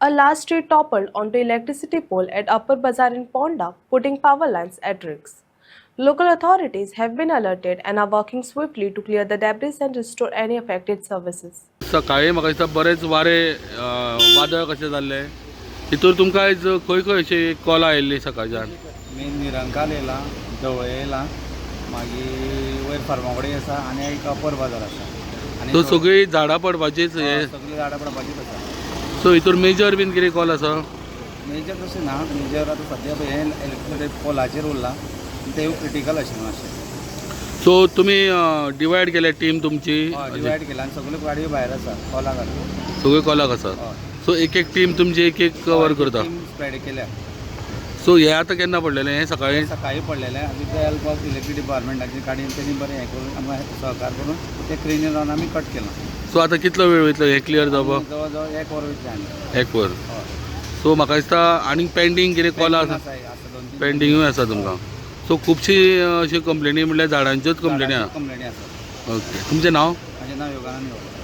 A large tree toppled onto electricity pole at Upper Bazaar in Ponda, putting power lines at risk. Local authorities have been alerted and are working swiftly to clear the debris and restore any affected services. सकाळी म्हाका दिसता बरेच वारे वादळ कशें जाल्ले तितूर तुमकां आयज खंय खंय अशी कॉल आयिल्ली सकाळच्यान मेन निरंकाल येयला ढवळे येयला मागीर वयर फार्मागुडी आसा आनी एक अपर बाजार आसा आनी सो सगळी झाडां पडपाचीच हे सगळीं झाडां पडपाचीच आसा सो हितूर मेजर बीन कितें कॉल आसा मेजर तशें ना मेजर आतां सद्या हे इलेक्ट्रिसिटी पोलाचेर उरला ते क्रिटिकल अशें मातशें सो तुमी डिवायड केल्या टीम तुमची डिवायड केला आनी सगळ्यो गाडयो भायर आसा कॉला घालून सगळे कॉलाक आसा सो एक एक टीम तुमची एक कवर करता स्प्रेड केल्या सो हे आतां केन्ना पडलेलें हे सकाळी सकाळी पडलेले आमी ते हेल्प ऑफ इलेक्ट्रिसिटी डिपार्टमेंटाची गाडयेन तेणी बरें हें करून आमकां सहकार करून ते क्रिनीर रावन आमी कट केलां सो आतां कितलो वेळ वयतलो हे क्लियर जावपाक जवळ जवळ 1 वर वयतलें आनी 1 वर सो म्हाका दिसता आनीक पेंडींग कितें कॉलां आसा आसा 2-3 पेंडींगूय आसा तुमकां सो खुबशी अशी कंप्लेनी म्हणल्यार झाडांच्योच कंप्लेनी आहा कंप्लेनी आसा ओके तुमचें नांव म्हजें नांव योगानंद